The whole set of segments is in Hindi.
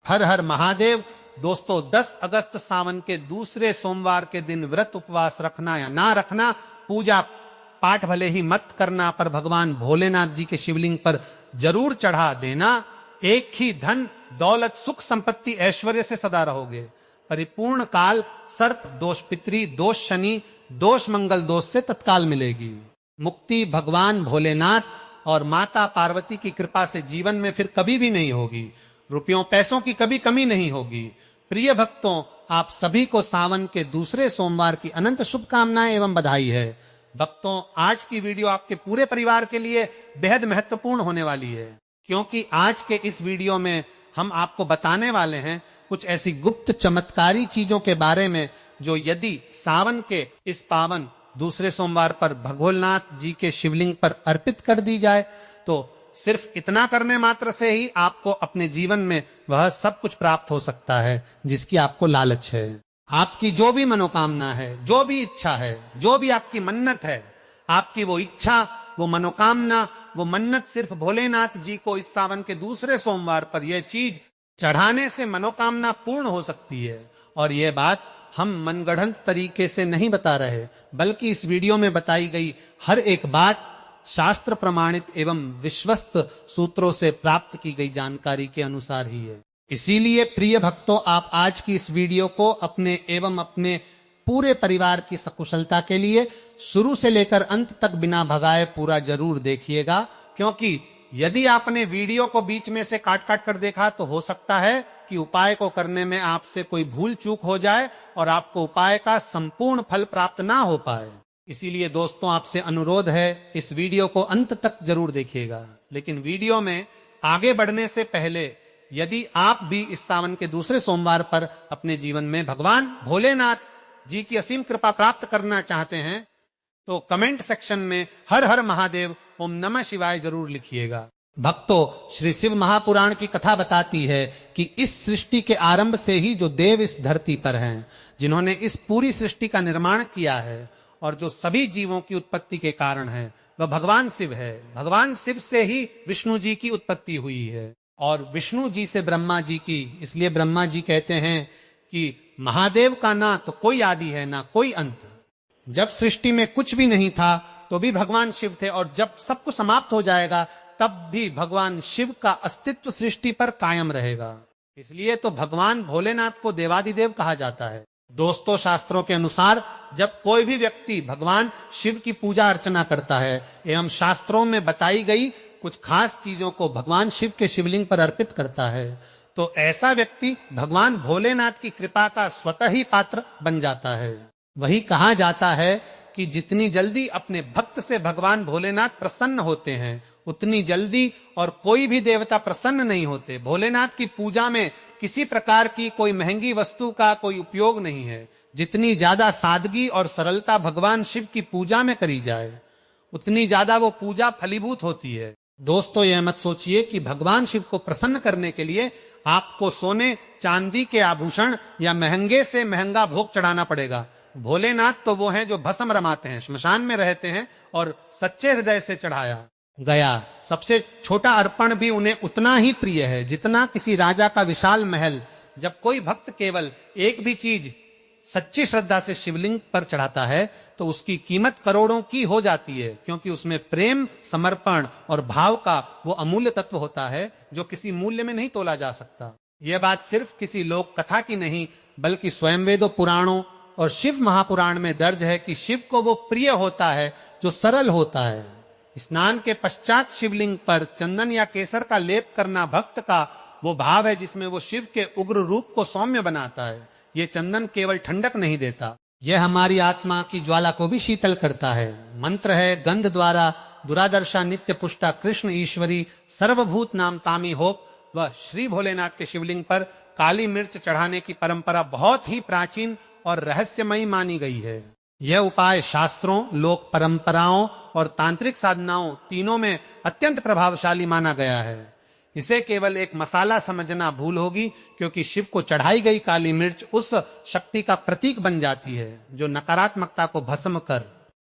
हर हर महादेव। दोस्तों 10 अगस्त सावन के दूसरे सोमवार के दिन व्रत उपवास रखना या ना रखना, पूजा पाठ भले ही मत करना पर भगवान भोलेनाथ जी के शिवलिंग पर जरूर चढ़ा देना। एक ही धन दौलत सुख संपत्ति ऐश्वर्य से सदा रहोगे। परिपूर्ण काल सर्प दोष, पितरी दोष, शनि दोष, मंगल दोष से तत्काल मिलेगी। मुक्ति भगवान भोलेनाथ और माता पार्वती की कृपा से जीवन में फिर कभी भी नहीं होगी। रुपयों पैसों की कभी कमी नहीं होगी। प्रिय भक्तों, आप सभी को सावन के दूसरे सोमवार की अनंत शुभकामनाएं एवं बधाई है। भक्तों, आज की वीडियो आपके पूरे परिवार के लिए बेहद महत्वपूर्ण होने वाली है, क्योंकि आज के इस वीडियो में हम आपको बताने वाले हैं कुछ ऐसी गुप्त चमत्कारी चीजों के बारे में जो यदि सावन के इस पावन दूसरे सोमवार पर भोलेनाथ जी के शिवलिंग पर अर्पित कर दी जाए तो सिर्फ इतना करने मात्र से ही आपको अपने जीवन में वह सब कुछ प्राप्त हो सकता है जिसकी आपको लालच है। आपकी जो भी मनोकामना है, जो भी इच्छा है, जो भी आपकी मन्नत है, आपकी वो इच्छा, वो मनोकामना, वो मन्नत सिर्फ भोलेनाथ जी को इस सावन के दूसरे सोमवार पर यह चीज चढ़ाने से मनोकामना पूर्ण हो सकती है। और यह बात हम मनगढ़ंत तरीके से नहीं बता रहे, बल्कि इस वीडियो में बताई गई हर एक बात शास्त्र प्रमाणित एवं विश्वस्त सूत्रों से प्राप्त की गई जानकारी के अनुसार ही है। इसीलिए प्रिय भक्तों, आप आज की इस वीडियो को अपने एवं अपने पूरे परिवार की सकुशलता के लिए शुरू से लेकर अंत तक बिना भगाए पूरा जरूर देखिएगा, क्योंकि यदि आपने वीडियो को बीच में से काट काट कर देखा तो हो सकता है कि उपाय को करने में आपसे कोई भूल चूक हो जाए और आपको उपाय का संपूर्ण फल प्राप्त ना हो पाए। इसीलिए दोस्तों, आपसे अनुरोध है इस वीडियो को अंत तक जरूर देखिएगा। लेकिन वीडियो में आगे बढ़ने से पहले यदि आप भी इस सावन के दूसरे सोमवार पर अपने जीवन में भगवान भोलेनाथ जी की असीम कृपा प्राप्त करना चाहते हैं तो कमेंट सेक्शन में हर हर महादेव ओम नमः शिवाय जरूर लिखिएगा। भक्तों, श्री शिव महापुराण की कथा बताती है कि इस सृष्टि के आरंभ से ही जो देव इस धरती पर हैं, जिन्होंने इस पूरी सृष्टि का निर्माण किया है और जो सभी जीवों की उत्पत्ति के कारण है, वह भगवान शिव है। भगवान शिव से ही विष्णु जी की उत्पत्ति हुई है और विष्णु जी से ब्रह्मा जी की। इसलिए ब्रह्मा जी कहते हैं कि महादेव का ना तो कोई आदि है ना कोई अंत। जब सृष्टि में कुछ भी नहीं था तो भी भगवान शिव थे, और जब सब कुछ समाप्त हो जाएगा तब भी भगवान शिव का अस्तित्व सृष्टि पर कायम रहेगा। इसलिए तो भगवान भोलेनाथ को देवादिदेव कहा जाता है। दोस्तों, शास्त्रों के अनुसार जब कोई भी व्यक्ति भगवान शिव की पूजा अर्चना करता है एवं शास्त्रों में बताई गई कुछ खास चीजों को भगवान शिव के शिवलिंग पर अर्पित करता है, तो ऐसा व्यक्ति भगवान भोलेनाथ की कृपा का स्वतः ही पात्र बन जाता है। वही कहा जाता है कि जितनी जल्दी अपने भक्त से भगवान भोलेनाथ प्रसन्न होते हैं, उतनी जल्दी और कोई भी देवता प्रसन्न नहीं होते। भोलेनाथ की पूजा में किसी प्रकार की कोई महंगी वस्तु का कोई उपयोग नहीं है। जितनी ज्यादा सादगी और सरलता भगवान शिव की पूजा में करी जाए, उतनी ज्यादा वो पूजा फलीभूत होती है। दोस्तों, यह मत सोचिए कि भगवान शिव को प्रसन्न करने के लिए आपको सोने चांदी के आभूषण या महंगे से महंगा भोग चढ़ाना पड़ेगा। भोलेनाथ तो वो हैं जो भस्म रमाते हैं, श्मशान में रहते हैं और सच्चे हृदय से चढ़ाया गया सबसे छोटा अर्पण भी उन्हें उतना ही प्रिय है जितना किसी राजा का विशाल महल। जब कोई भक्त केवल एक भी चीज सच्ची श्रद्धा से शिवलिंग पर चढ़ाता है तो उसकी कीमत करोड़ों की हो जाती है, क्योंकि उसमें प्रेम, समर्पण और भाव का वो अमूल्य तत्व होता है जो किसी मूल्य में नहीं तोला जा सकता। यह बात सिर्फ किसी लोक कथा की नहीं, बल्कि स्वयं वेदों, पुराणों और शिव महापुराण में दर्ज है कि शिव को वो प्रिय होता है जो सरल होता है। स्नान के पश्चात शिवलिंग पर चंदन या केसर का लेप करना भक्त का वो भाव है जिसमें वो शिव के उग्र रूप को सौम्य बनाता है। ये चंदन केवल ठंडक नहीं देता, यह हमारी आत्मा की ज्वाला को भी शीतल करता है। मंत्र है, गंध द्वारा दुरादर्शा नित्य पुष्टा कृष्ण ईश्वरी सर्वभूत नाम तामी होप। वह श्री भोलेनाथ के शिवलिंग पर काली मिर्च चढ़ाने की परंपरा बहुत ही प्राचीन और रहस्यमयी मानी गई है। यह उपाय शास्त्रों, लोक परंपराओं और तांत्रिक साधनाओं तीनों में अत्यंत प्रभावशाली माना गया है। इसे केवल एक मसाला समझना भूल होगी, क्योंकि शिव को चढ़ाई गई काली मिर्च उस शक्ति का प्रतीक बन जाती है जो नकारात्मकता को भस्म कर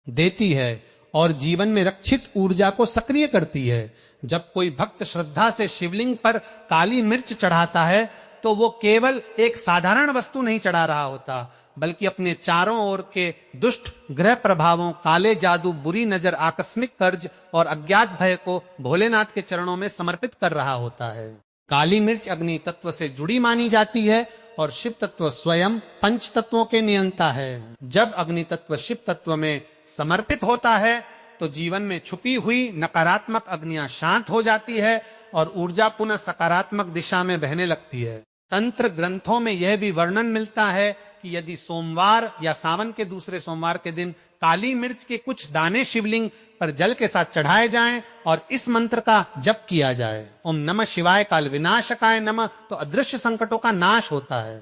देती है और जीवन में रक्षित ऊर्जा को सक्रिय करती है। जब कोई भक्त श्रद्धा से शिवलिंग पर काली मिर्च चढ़ाता है तो वो केवल एक साधारण वस्तु नहीं चढ़ा रहा होता, बल्कि अपने चारों ओर के दुष्ट ग्रह प्रभावों, काले जादू, बुरी नजर, आकस्मिक कर्ज और अज्ञात भय को भोलेनाथ के चरणों में समर्पित कर रहा होता है। काली मिर्च अग्नि तत्व से जुड़ी मानी जाती है और शिव तत्व स्वयं पंच तत्वों के नियंता है। जब अग्नि तत्व शिव तत्व में समर्पित होता है तो जीवन में छुपी हुई नकारात्मक अग्नियां शांत हो जाती है और ऊर्जा पुनः सकारात्मक दिशा में बहने लगती है। तंत्र ग्रंथों में यह भी वर्णन मिलता है कि यदि सोमवार या सावन के दूसरे सोमवार के दिन काली मिर्च के कुछ दाने शिवलिंग पर जल के साथ चढ़ाए जाएं और इस मंत्र का जप किया जाए, ओम नमः शिवाय काल विनाशकाय नमः, तो अदृश्य संकटों का नाश होता है,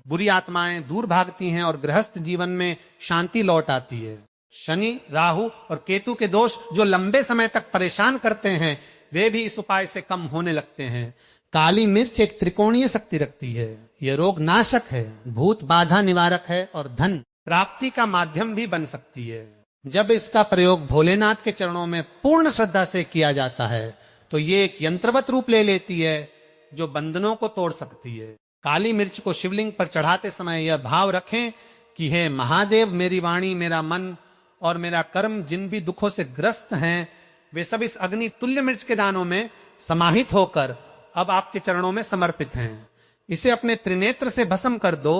बुरी आत्माएं दूर भागती हैं और गृहस्थ जीवन में शांति लौट आती है। शनि, राहु और केतु के दोष जो लंबे समय तक परेशान करते हैं, वे भी इस उपाय से कम होने लगते हैं। काली मिर्च एक त्रिकोणीय शक्ति रखती है। यह रोग नाशक है, भूत बाधा निवारक है और धन प्राप्ति का माध्यम भी बन सकती है। जब इसका प्रयोग भोलेनाथ के चरणों में पूर्ण श्रद्धा से किया जाता है तो ये एक यंत्रवत रूप ले लेती है जो बंधनों को तोड़ सकती है। काली मिर्च को शिवलिंग पर चढ़ाते समय यह भाव रखें कि हे महादेव, मेरी वाणी, मेरा मन और मेरा कर्म जिन भी दुखों से ग्रस्त हैं, वे सब इस अग्नि तुल्य मिर्च के दानों में समाहित होकर अब आपके चरणों में समर्पित हैं। इसे अपने त्रिनेत्र से भस्म कर दो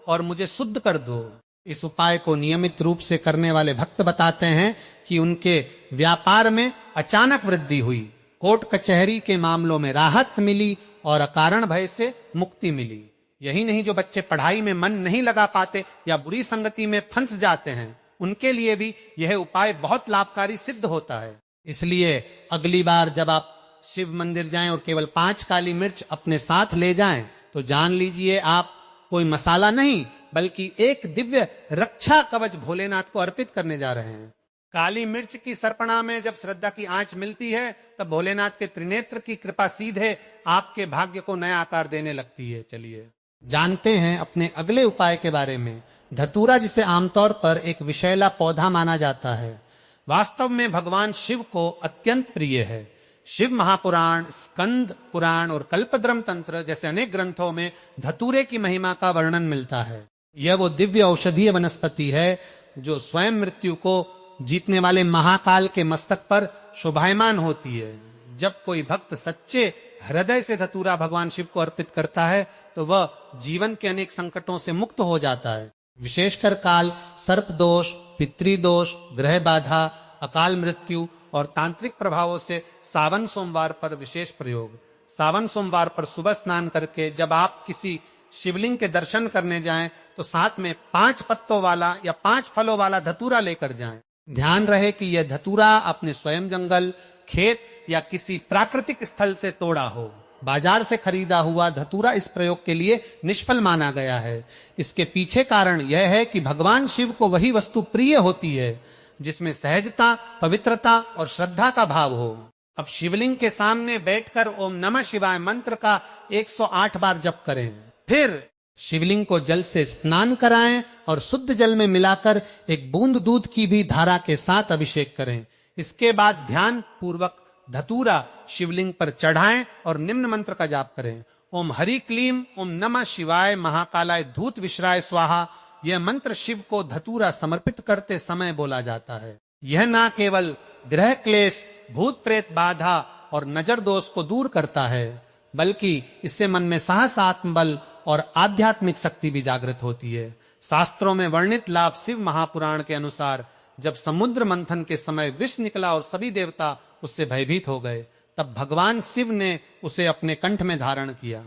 और मुझे शुद्ध कर दो। इस उपाय को नियमित रूप से करने वाले भक्त बताते हैं कि उनके व्यापार में अचानक वृद्धि हुई, कोर्ट कचहरी के मामलों में राहत मिली और अकारण भय से मुक्ति मिली। यही नहीं, जो बच्चे पढ़ाई में मन नहीं लगा पाते या बुरी संगति में फंस जाते हैं, उनके लिए भी यह उपाय बहुत लाभकारी सिद्ध होता है। इसलिए अगली बार जब आप शिव मंदिर जाएं और केवल 5 काली मिर्च अपने साथ ले जाएं, तो जान लीजिए आप कोई मसाला नहीं बल्कि एक दिव्य रक्षा कवच भोलेनाथ को अर्पित करने जा रहे हैं। काली मिर्च की सर्पणा में जब श्रद्धा की आंच मिलती है, तब भोलेनाथ के त्रिनेत्र की कृपा सीधे आपके भाग्य को नया आकार देने लगती है। चलिए जानते हैं अपने अगले उपाय के बारे में। धतूरा, जिसे आमतौर पर एक विषैला पौधा माना जाता है, वास्तव में भगवान शिव को अत्यंत प्रिय है। शिव महापुराण, स्कंद पुराण और कल्पद्रम तंत्र जैसे अनेक ग्रंथों में धतूरे की महिमा का वर्णन मिलता है। यह वो दिव्य औषधीय वनस्पति है जो स्वयं मृत्यु को जीतने वाले महाकाल के मस्तक पर शोभायमान होती है। जब कोई भक्त सच्चे हृदय से धतूरा भगवान शिव को अर्पित करता है तो वह जीवन के अनेक संकटों से मुक्त हो जाता है। विशेषकर काल, सर्प दोष, पितृदोष, ग्रह बाधा, अकाल मृत्यु और तांत्रिक प्रभावों से सावन सोमवार पर विशेष प्रयोग। सावन सोमवार पर सुबह स्नान करके जब आप किसी शिवलिंग के दर्शन करने जाएं तो साथ में 5 पत्तों वाला या 5 फलों वाला धतूरा लेकर जाएं। ध्यान रहे कि यह धतूरा अपने स्वयं जंगल, खेत या किसी प्राकृतिक स्थल से तोड़ा हो। बाजार से खरीदा हुआ धतूरा इस प्रयोग के लिए निष्फल माना गया है। इसके पीछे कारण यह है कि भगवान शिव को वही वस्तु प्रिय होती है जिसमें सहजता, पवित्रता और श्रद्धा का भाव हो। अब शिवलिंग के सामने बैठकर ओम नमः शिवाय मंत्र का 108 बार जप करें। फिर शिवलिंग को जल से स्नान कराएं और शुद्ध जल में मिलाकर एक बूंद दूध की भी धारा के साथ अभिषेक करें। इसके बाद ध्यान पूर्वक धतूरा शिवलिंग पर चढ़ाएं और निम्न मंत्र का जाप करें। ओम हरि क्लीम ओम नमः शिवाय महाकालाय धूत विश्राय स्वाहा। यह मंत्र शिव को धतूरा समर्पित करते समय बोला जाता है। यह न केवल ग्रह क्लेश, भूत प्रेत बाधा और नजर दोष को दूर करता है, बल्कि इससे मन में साहस, आत्मबल और आध्यात्मिक शक्ति भी जागृत होती है। शास्त्रों में वर्णित लाभ शिव महापुराण के अनुसार जब समुद्र मंथन के समय विष निकला और सभी देवता उससे भयभीत हो गए, तब भगवान शिव ने उसे अपने कंठ में धारण किया।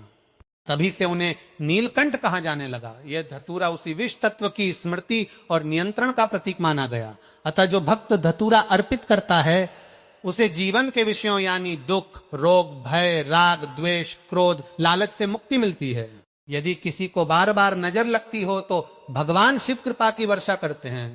तभी से उन्हें नीलकंठ कहा जाने लगा। यह धतूरा उसी विष तत्व की स्मृति और नियंत्रण का प्रतीक माना गया। अतः जो भक्त धतूरा अर्पित करता है उसे जीवन के विषयों यानी दुख, रोग, भय, राग, द्वेष, क्रोध, लालच से मुक्ति मिलती है। यदि किसी को बार बार नजर लगती हो तो भगवान शिव कृपा की वर्षा करते हैं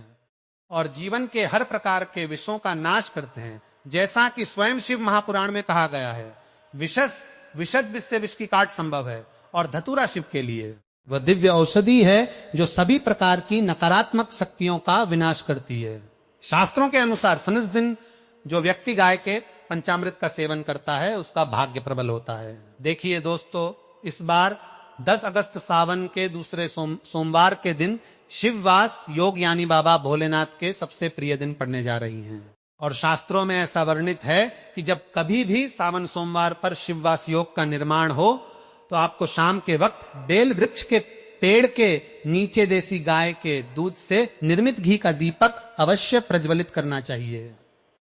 और जीवन के हर प्रकार के विषयों का नाश करते हैं। जैसा कि स्वयं शिव महापुराण में कहा गया है, विषद विष से विष की काट संभव है और धतूरा शिव के लिए वह दिव्य औषधि है जो सभी प्रकार की नकारात्मक शक्तियों का विनाश करती है। शास्त्रों के अनुसार सनस दिन जो व्यक्ति गाय के पंचामृत का सेवन करता है उसका भाग्य प्रबल होता है। देखिए दोस्तों, इस बार 10 अगस्त सावन के दूसरे सोमवार के दिन शिववास योग यानी बाबा भोलेनाथ के सबसे प्रिय दिन पड़ने जा रही हैं। और शास्त्रों में ऐसा वर्णित है कि जब कभी भी सावन सोमवार पर शिववास योग का निर्माण हो तो आपको शाम के वक्त बेल वृक्ष के पेड़ के नीचे देसी गाय के दूध से निर्मित घी का दीपक अवश्य प्रज्वलित करना चाहिए।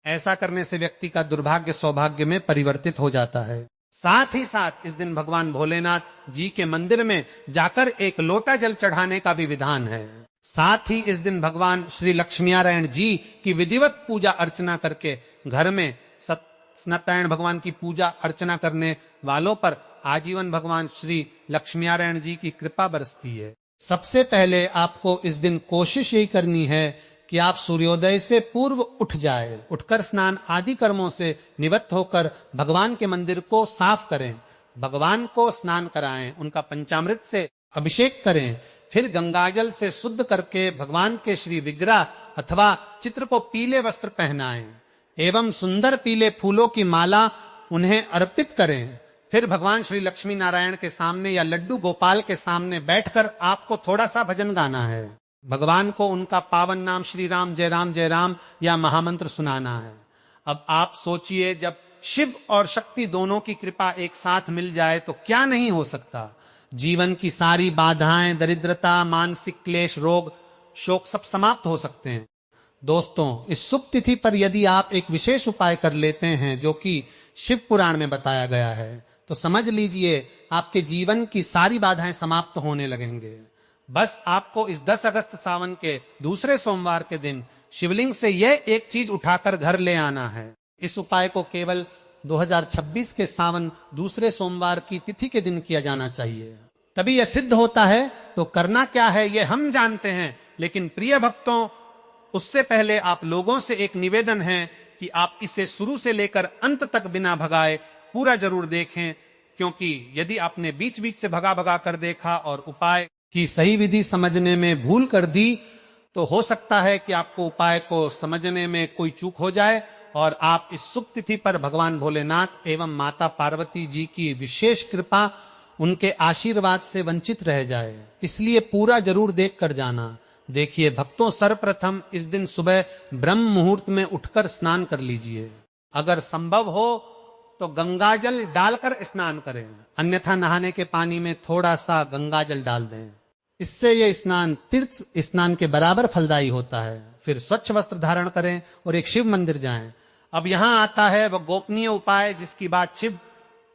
ऐसा करने से व्यक्ति का दुर्भाग्य सौभाग्य में परिवर्तित हो जाता है। साथ ही साथ इस दिन भगवान भोलेनाथ जी के मंदिर में जाकर एक लोटा जल चढ़ाने का भी विधान है। साथ ही इस दिन भगवान श्री लक्ष्मीनारायण जी की विधिवत पूजा अर्चना करके घर में सत्यनारायण भगवान की पूजा अर्चना करने वालों पर आजीवन भगवान श्री लक्ष्मीनारायण जी की कृपा बरसती है। सबसे पहले आपको इस दिन कोशिश यही करनी है कि आप सूर्योदय से पूर्व उठ जाए, उठकर स्नान आदि कर्मों से निवृत्त होकर भगवान के मंदिर को साफ करें, भगवान को स्नान कराएं, उनका पंचामृत से अभिषेक करें, फिर गंगाजल से शुद्ध करके भगवान के श्री विग्रह अथवा चित्र को पीले वस्त्र पहनाएं एवं सुंदर पीले फूलों की माला उन्हें अर्पित करें। फिर भगवान श्री लक्ष्मी नारायण के सामने या लड्डू गोपाल के सामने बैठकर आपको थोड़ा सा भजन गाना है। भगवान को उनका पावन नाम श्री राम जय राम या महामंत्र सुनाना है। अब आप सोचिए, जब शिव और शक्ति दोनों की कृपा एक साथ मिल जाए तो क्या नहीं हो सकता। जीवन की सारी बाधाएं, दरिद्रता, मानसिक क्लेश, रोग, शोक सब समाप्त हो सकते हैं। दोस्तों, इस शुभ तिथि पर यदि आप एक विशेष उपाय कर लेते हैं जो कि शिव पुराण में बताया गया है तो समझ लीजिए आपके जीवन की सारी बाधाएं समाप्त होने लगेंगे। बस आपको इस 10 अगस्त सावन के दूसरे सोमवार के दिन शिवलिंग से यह एक चीज उठाकर घर ले आना है। इस उपाय को केवल 2026 के सावन दूसरे सोमवार की तिथि के दिन किया जाना चाहिए, तभी यह सिद्ध होता है। तो करना क्या है ये हम जानते हैं, लेकिन प्रिय भक्तों, उससे पहले आप लोगों से एक निवेदन है कि आप इसे शुरू से लेकर अंत तक बिना भगाए पूरा जरूर देखें, क्योंकि यदि आपने बीच बीच से भगा भगा कर देखा और उपाय की सही विधि समझने में भूल कर दी तो हो सकता है कि आपको उपाय को समझने में कोई चूक हो जाए और आप इस शुभ तिथि पर भगवान भोलेनाथ एवं माता पार्वती जी की विशेष कृपा, उनके आशीर्वाद से वंचित रह जाए। इसलिए पूरा जरूर देख कर जाना। देखिए भक्तों, सर्वप्रथम इस दिन सुबह ब्रह्म मुहूर्त में उठकर स्नान कर लीजिए। अगर संभव हो तो गंगाजल डालकर स्नान करें, अन्यथा नहाने के पानी में थोड़ा सा गंगाजल डाल दें। इससे यह स्नान तीर्थ स्नान के बराबर फलदायी होता है। फिर स्वच्छ वस्त्र धारण करें और एक शिव मंदिर जाएं। अब यहां आता है वह गोपनीय उपाय जिसकी बात शिव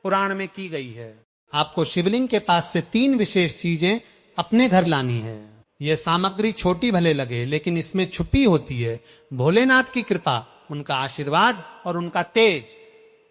पुराण में की गई है। आपको शिवलिंग के पास से 3 विशेष चीजें अपने घर लानी है। यह सामग्री छोटी भले लगे, लेकिन इसमें छुपी होती है भोलेनाथ की कृपा, उनका आशीर्वाद और उनका तेज।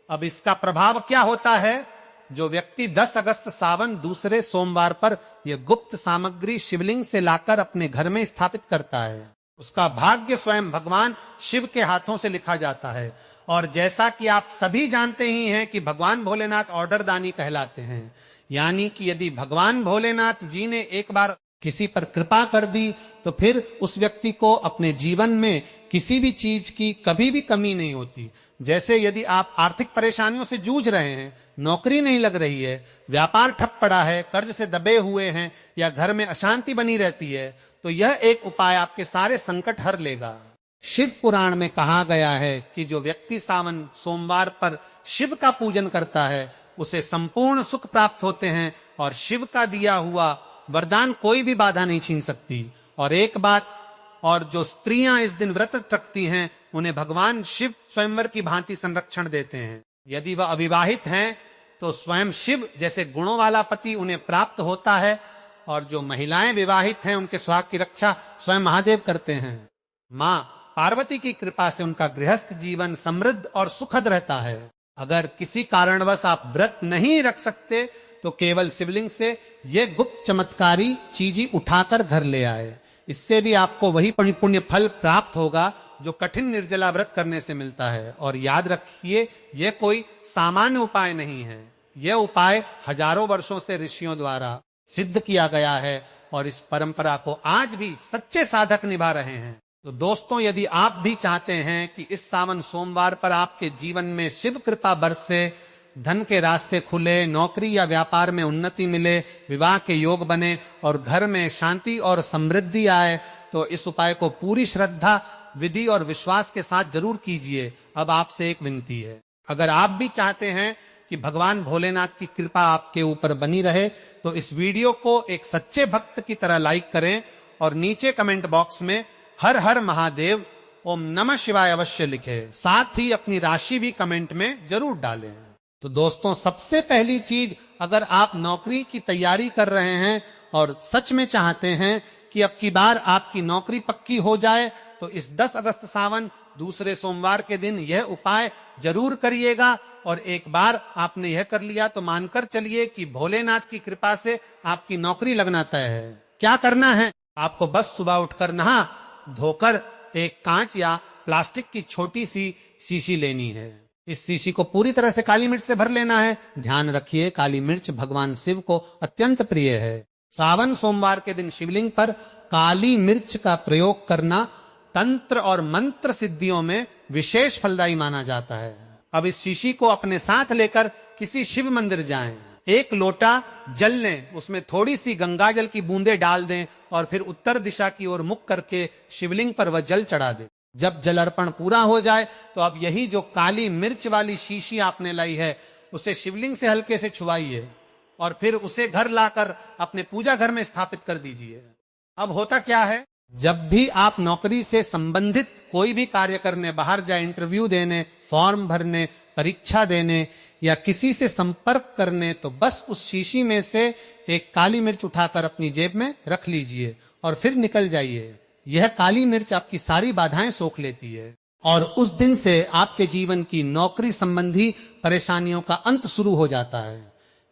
अब इसका प्रभाव क्या होता है? जो व्यक्ति 10 अगस्त सावन दूसरे सोमवार पर यह गुप्त सामग्री शिवलिंग से लाकर अपने घर में स्थापित करता है, उसका भाग्य स्वयं भगवान शिव के हाथों से लिखा जाता है। और जैसा कि आप सभी जानते ही हैं कि भगवान भोलेनाथ ऑर्डर दानी कहलाते हैं, यानी कि यदि भगवान भोलेनाथ जी ने एक बार किसी पर कृपा कर दी तो फिर उस व्यक्ति को अपने जीवन में किसी भी चीज की कभी भी कमी नहीं होती। जैसे यदि आप आर्थिक परेशानियों से जूझ रहे हैं, नौकरी नहीं लग रही है, व्यापार ठप पड़ा है, कर्ज से दबे हुए हैं या घर में अशांति बनी रहती है, तो यह एक उपाय आपके सारे संकट हर लेगा। शिव पुराण में कहा गया है कि जो व्यक्ति सावन सोमवार पर शिव का पूजन करता है उसे संपूर्ण सुख प्राप्त होते हैं और शिव का दिया हुआ वरदान कोई भी बाधा नहीं छीन सकती। और एक बात और, जो स्त्रियां इस दिन व्रत रखती हैं उन्हें भगवान शिव स्वयंवर की भांति संरक्षण देते हैं। यदि वह अविवाहित हैं तो स्वयं शिव जैसे गुणों वाला पति उन्हें प्राप्त होता है, और जो महिलाएं विवाहित हैं उनके सुहाग की रक्षा स्वयं महादेव करते हैं। माँ पार्वती की कृपा से उनका गृहस्थ जीवन समृद्ध और सुखद रहता है। अगर किसी कारणवश आप व्रत नहीं रख सकते तो केवल शिवलिंग से ये गुप्त चमत्कारी चीज उठाकर घर ले आए। इससे भी आपको वही पुण्य फल प्राप्त होगा जो कठिन निर्जला व्रत करने से मिलता है। और याद रखिए, यह कोई सामान्य उपाय नहीं है, यह उपाय हजारों वर्षों से ऋषियों द्वारा सिद्ध किया गया है और इस परंपरा को आज भी सच्चे साधक निभा रहे हैं। तो दोस्तों, यदि आप भी चाहते हैं कि इस सावन सोमवार पर आपके जीवन में शिव कृपा बरसे, धन के रास्ते खुले, नौकरी या व्यापार में उन्नति मिले, विवाह के योग बने और घर में शांति और समृद्धि आए, तो इस उपाय को पूरी श्रद्धा, विधि और विश्वास के साथ जरूर कीजिए। अब आपसे एक विनती है, अगर आप भी चाहते हैं कि भगवान भोलेनाथ की कृपा आपके ऊपर बनी रहे, तो इस वीडियो को एक सच्चे भक्त की तरह लाइक करें और नीचे कमेंट बॉक्स में हर हर महादेव, ओम नमः शिवाय अवश्य लिखें। साथ ही अपनी राशि भी कमेंट में जरूर डालें। तो दोस्तों, सबसे पहली चीज, अगर आप नौकरी की तैयारी कर रहे हैं और सच में चाहते हैं कि अब की बार आपकी नौकरी पक्की हो जाए, तो इस 10 अगस्त सावन दूसरे सोमवार के दिन यह उपाय जरूर करिएगा। और एक बार आपने यह कर लिया तो मानकर चलिए कि भोलेनाथ की कृपा से आपकी नौकरी लगना तय है। क्या करना है? आपको बस सुबह उठकर नहा धोकर एक कांच या प्लास्टिक की छोटी सी शीशी लेनी है। इस शीशी को पूरी तरह से काली मिर्च से भर लेना है। ध्यान रखिए, काली मिर्च भगवान शिव को अत्यंत प्रिय है। सावन सोमवार के दिन शिवलिंग पर काली मिर्च का प्रयोग करना तंत्र और मंत्र सिद्धियों में विशेष फलदायी माना जाता है। अब इस शीशी को अपने साथ लेकर किसी शिव मंदिर जाएं। एक लोटा जल लें, उसमें थोड़ी सी गंगा जल की बूंदें डाल दें और फिर उत्तर दिशा की ओर मुख करके शिवलिंग पर वह जल चढ़ा दें। जब जल अर्पण पूरा हो जाए तो अब यही जो काली मिर्च वाली शीशी आपने लाई है, उसे शिवलिंग से हल्के से छुआइए और फिर उसे घर लाकर अपने पूजा घर में स्थापित कर दीजिए। अब होता क्या है, जब भी आप नौकरी से संबंधित कोई भी कार्य करने बाहर जाए, इंटरव्यू देने, फॉर्म भरने, परीक्षा देने या किसी से संपर्क करने, तो बस उस शीशी में से एक काली मिर्च उठाकर अपनी जेब में रख लीजिए और फिर निकल जाइए। यह काली मिर्च आपकी सारी बाधाएं सोख लेती है और उस दिन से आपके जीवन की नौकरी संबंधी परेशानियों का अंत शुरू हो जाता है।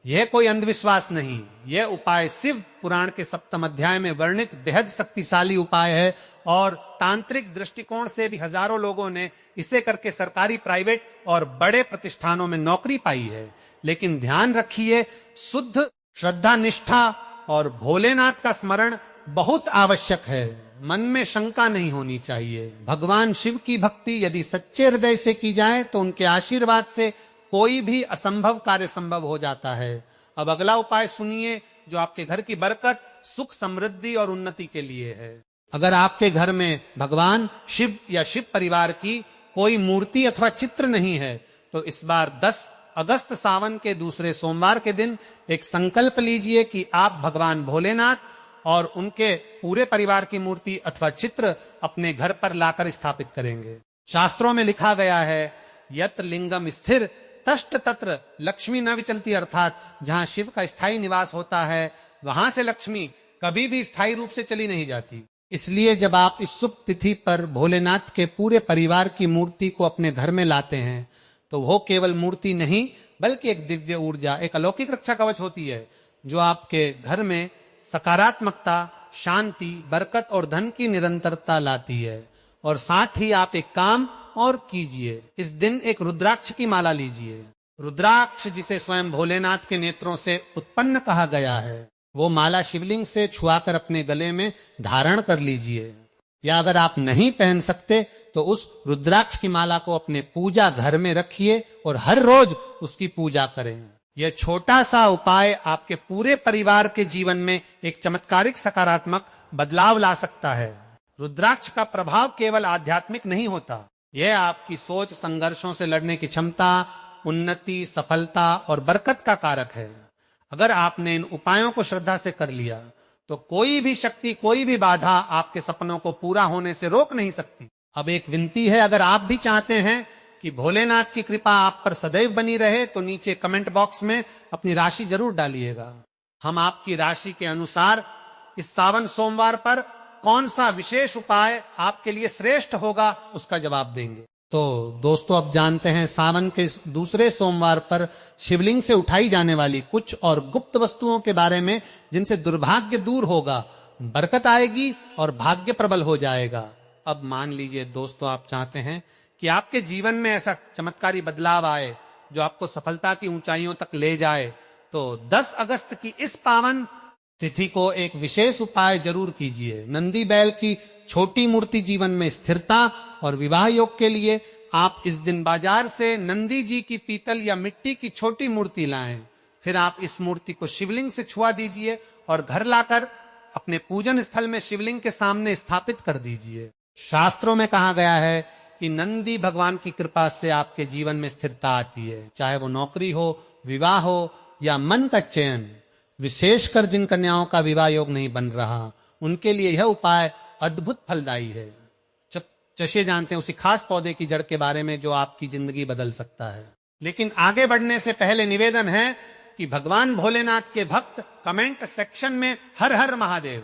यह कोई अंधविश्वास नहीं, यह उपाय शिव पुराण के 7वें अध्याय में वर्णित बेहद शक्तिशाली उपाय है और तांत्रिक दृष्टिकोण से भी हजारों लोगों ने इसे करके सरकारी, प्राइवेट और बड़े प्रतिष्ठानों में नौकरी पाई है। लेकिन ध्यान रखिए, शुद्ध श्रद्धा, निष्ठा और भोलेनाथ का स्मरण बहुत आवश्यक है। मन में शंका नहीं होनी चाहिए। भगवान शिव की भक्ति यदि सच्चे हृदय से की जाए तो उनके आशीर्वाद से कोई भी असंभव कार्य संभव हो जाता है। अब अगला उपाय सुनिए, जो आपके घर की बरकत, सुख, समृद्धि और उन्नति के लिए है। अगर आपके घर में भगवान शिव या शिव परिवार की कोई मूर्ति अथवा चित्र नहीं है, तो इस बार 10 अगस्त सावन के दूसरे सोमवार के दिन एक संकल्प लीजिए कि आप भगवान भोलेनाथ और उनके पूरे परिवार की मूर्ति अथवा चित्र अपने घर पर लाकर स्थापित करेंगे। शास्त्रों में लिखा गया है, यत्र लिंगम स्थिर तष्ट तत्र लक्ष्मी न विचलती, अर्थात जहां शिव का स्थायी निवास होता है वहां से लक्ष्मी कभी भी स्थायी रूप से चली नहीं जाती। इसलिए जब आप इस शुभ तिथि पर भोलेनाथ के पूरे परिवार की मूर्ति को अपने घर में लाते हैं, तो वो केवल मूर्ति नहीं बल्कि एक दिव्य ऊर्जा, एक अलौकिक रक्षा कवच होती है, जो आपके घर में सकारात्मकता, शांति, बरकत और धन की निरंतरता लाती है। और साथ ही आप एक काम और कीजिए, इस दिन एक रुद्राक्ष की माला लीजिए। रुद्राक्ष, जिसे स्वयं भोलेनाथ के नेत्रों से उत्पन्न कहा गया है, वो माला शिवलिंग से छुआकर अपने गले में धारण कर लीजिए। या अगर आप नहीं पहन सकते तो उस रुद्राक्ष की माला को अपने पूजा घर में रखिए और हर रोज उसकी पूजा करें। यह छोटा सा उपाय आपके पूरे परिवार के जीवन में एक चमत्कारिक सकारात्मक बदलाव ला सकता है। रुद्राक्ष का प्रभाव केवल आध्यात्मिक नहीं होता, यह आपकी सोच, संघर्षों से लड़ने की क्षमता, उन्नति, सफलता और बरकत का कारक है। अगर आपने इन उपायों को श्रद्धा से कर लिया तो कोई भी शक्ति, कोई भी बाधा आपके सपनों को पूरा होने से रोक नहीं सकती। अब एक विनती है, अगर आप भी चाहते हैं कि भोलेनाथ की कृपा आप पर सदैव बनी रहे, तो नीचे कमेंट बॉक्स में अपनी राशि जरूर डालिएगा। हम आपकी राशि के अनुसार इस सावन सोमवार पर कौन सा विशेष उपाय आपके लिए श्रेष्ठ होगा, उसका जवाब देंगे। तो दोस्तों, अब जानते हैं सावन के दूसरे सोमवार पर शिवलिंग से उठाई जाने वाली कुछ और गुप्त वस्तुओं के बारे में, जिनसे दुर्भाग्य दूर होगा, बरकत आएगी और भाग्य प्रबल हो जाएगा। अब मान लीजिए दोस्तों, आप चाहते हैं कि आपके जीवन में ऐसा चमत्कारी बदलाव आए जो आपको सफलता की ऊंचाइयों तक ले जाए, तो 10 अगस्त की इस पावन तिथि को एक विशेष उपाय जरूर कीजिए। नंदी बैल की छोटी मूर्ति जीवन में स्थिरता और विवाह योग के लिए, आप इस दिन बाजार से नंदी जी की पीतल या मिट्टी की छोटी मूर्ति लाएं। फिर आप इस मूर्ति को शिवलिंग से छुआ दीजिए और घर लाकर अपने पूजन स्थल में शिवलिंग के सामने स्थापित कर दीजिए। शास्त्रों में कहा गया है कि नंदी भगवान की कृपा से आपके जीवन में स्थिरता आती है, चाहे वो नौकरी हो, विवाह हो या मन का चयन। विशेषकर जिन कन्याओं का विवाह योग नहीं बन रहा, उनके लिए यह उपाय अद्भुत फलदायी है। चलिए जानते हैं उसी खास पौधे की जड़ के बारे में जो आपकी जिंदगी बदल सकता है। लेकिन आगे बढ़ने से पहले निवेदन है कि भगवान भोलेनाथ के भक्त कमेंट सेक्शन में हर हर महादेव,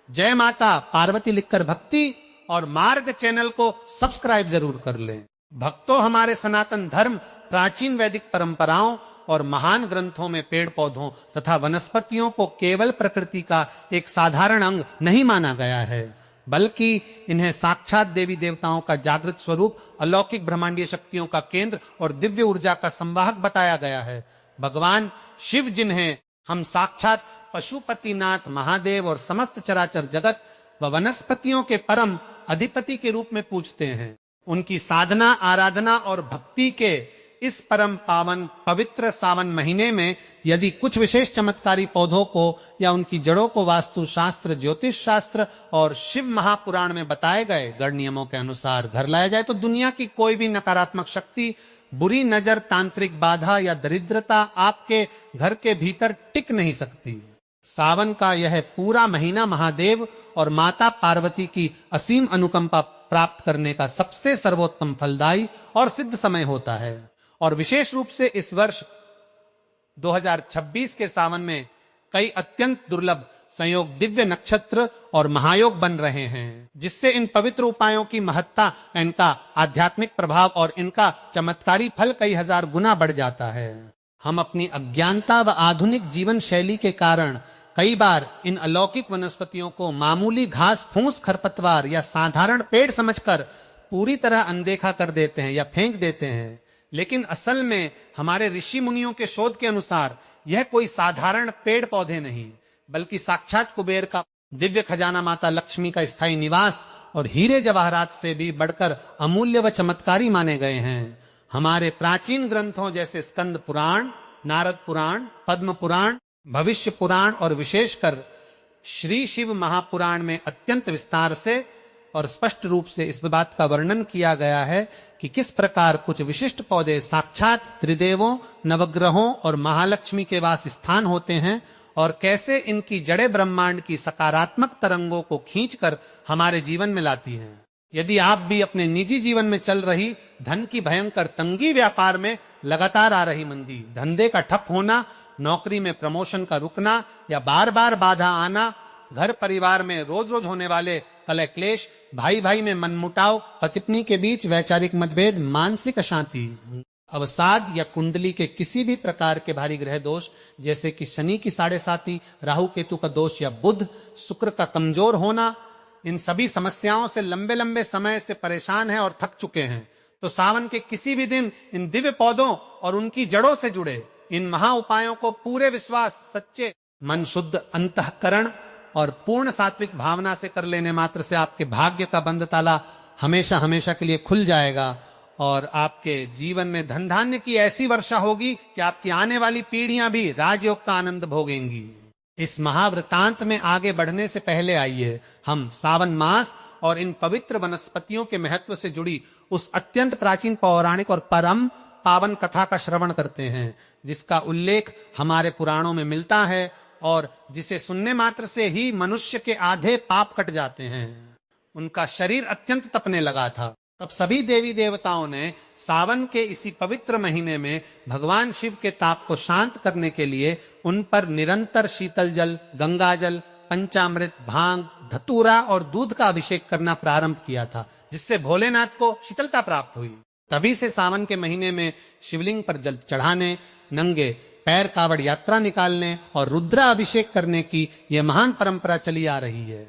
जय माता पार्वती लिखकर भक्ति और मार्ग चैनल को सब्सक्राइब जरूर कर लें। भक्तों, हमारे सनातन धर्म प्राचीन वैदिक परंपराओं और महान ग्रंथों में पेड़ पौधों तथा वनस्पतियों को केवल प्रकृति का एक साधारण अंग नहीं माना गया है, बल्कि इन्हें साक्षात देवी देवताओं का जागृत स्वरूप, अलौकिक ब्रह्मांडीय शक्तियों का केंद्र और दिव्य ऊर्जा का संवाहक बताया गया है। भगवान शिव, जिन्हें हम साक्षात पशुपतिनाथ महादेव और समस्त चराचर जगत व वनस्पतियों के परम अधिपति के रूप में पूजते हैं, उनकी साधना, आराधना और भक्ति के इस परम पावन पवित्र सावन महीने में यदि कुछ विशेष चमत्कारी पौधों को या उनकी जड़ों को वास्तु शास्त्र, ज्योतिष शास्त्र और शिव महापुराण में बताए गए गढ़ नियमों के अनुसार घर लाया जाए तो दुनिया की कोई भी नकारात्मक शक्ति, बुरी नजर, तांत्रिक बाधा या दरिद्रता आपके घर के भीतर टिक नहीं सकती। सावन का यह पूरा महीना महादेव और माता पार्वती की असीम अनुकंपा प्राप्त करने का सबसे सर्वोत्तम, फलदायी और सिद्ध समय होता है। और विशेष रूप से इस वर्ष 2026 के सावन में कई अत्यंत दुर्लभ संयोग, दिव्य नक्षत्र और महायोग बन रहे हैं, जिससे इन पवित्र उपायों की महत्ता, इनका आध्यात्मिक प्रभाव और इनका चमत्कारी फल कई हजार गुना बढ़ जाता है। हम अपनी अज्ञानता व आधुनिक जीवन शैली के कारण कई बार इन अलौकिक वनस्पतियों को मामूली घास फूस, खरपतवार या साधारण पेड़ समझकर पूरी तरह अनदेखा कर देते हैं या फेंक देते हैं। लेकिन असल में हमारे ऋषि मुनियों के शोध के अनुसार यह कोई साधारण पेड़ पौधे नहीं, बल्कि साक्षात कुबेर का दिव्य खजाना, माता लक्ष्मी का स्थायी निवास और हीरे जवाहरात से भी बढ़कर अमूल्य व चमत्कारी माने गए हैं। हमारे प्राचीन ग्रंथों जैसे स्कंद पुराण, नारद पुराण, पद्म पुराण, भविष्य पुराण और विशेषकर श्री शिव महापुराण में अत्यंत विस्तार से और स्पष्ट रूप से इस बात का वर्णन किया गया है कि किस प्रकार कुछ विशिष्ट पौधे साक्षात त्रिदेवों, नवग्रहों और महालक्ष्मी के वास स्थान होते हैं और कैसे इनकी जड़ें ब्रह्मांड की सकारात्मक तरंगों को खींचकर हमारे जीवन में लाती हैं। यदि आप भी अपने निजी जीवन में चल रही धन की भयंकर तंगी, व्यापार में लगातार आ रही मंदी, धंधे का ठप होना, नौकरी में प्रमोशन का रुकना या बार बार बाधा आना, घर परिवार में रोज रोज होने वाले कलह क्लेश, भाई भाई में मनमुटाव, पति पत्नी के बीच वैचारिक मतभेद, मानसिक अशांति, अवसाद या कुंडली के किसी भी प्रकार के भारी ग्रह दोष जैसे कि शनि की 7.5, राहु केतु का दोष या बुध शुक्र का कमजोर होना, इन सभी समस्याओं से लंबे लंबे समय से परेशान हैं और थक चुके हैं, तो सावन के किसी भी दिन इन दिव्य पौधों और उनकी जड़ों से जुड़े इन महा उपायों को पूरे विश्वास, सच्चे मन, शुद्ध अंतःकरण और पूर्ण सात्विक भावना से कर लेने मात्र से आपके भाग्य का बंद ताला हमेशा हमेशा के लिए खुल जाएगा और आपके जीवन में धन धान्य की ऐसी वर्षा होगी कि आपकी आने वाली पीढ़ियां भी राजयोग का आनंद भोगेंगी। इस महावृतांत में आगे बढ़ने से पहले आइए हम सावन मास और इन पवित्र वनस्पतियों के महत्व से जुड़ी उस अत्यंत प्राचीन पौराणिक और परम पावन कथा का श्रवण करते हैं, जिसका उल्लेख हमारे पुराणों में मिलता है और जिसे सुनने मात्र से ही मनुष्य के आधे पाप कट जाते हैं। उनका शरीर अत्यंत तपने लगा था। तब सभी देवी देवताओं ने सावन के इसी पवित्र महीने में भगवान शिव के ताप को शांत करने के लिए उन पर निरंतर शीतल जल, गंगा जल, पंचामृत, भांग, धतूरा और दूध का अभिषेक करना प्रारंभ किया था, जिससे भोलेनाथ को शीतलता प्राप्त हुई। तभी से सावन के महीने में शिवलिंग पर जल चढ़ाने, नंगे पैर कावड़ यात्रा निकालने और रुद्रा अभिषेक करने की यह महान परंपरा चली आ रही है।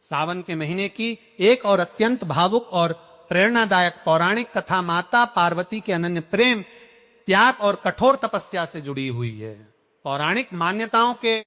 सावन के महीने की एक और अत्यंत भावुक और प्रेरणादायक पौराणिक कथा माता पार्वती के अनन्य प्रेम, त्याग और कठोर तपस्या से जुड़ी हुई है। पौराणिक मान्यताओं के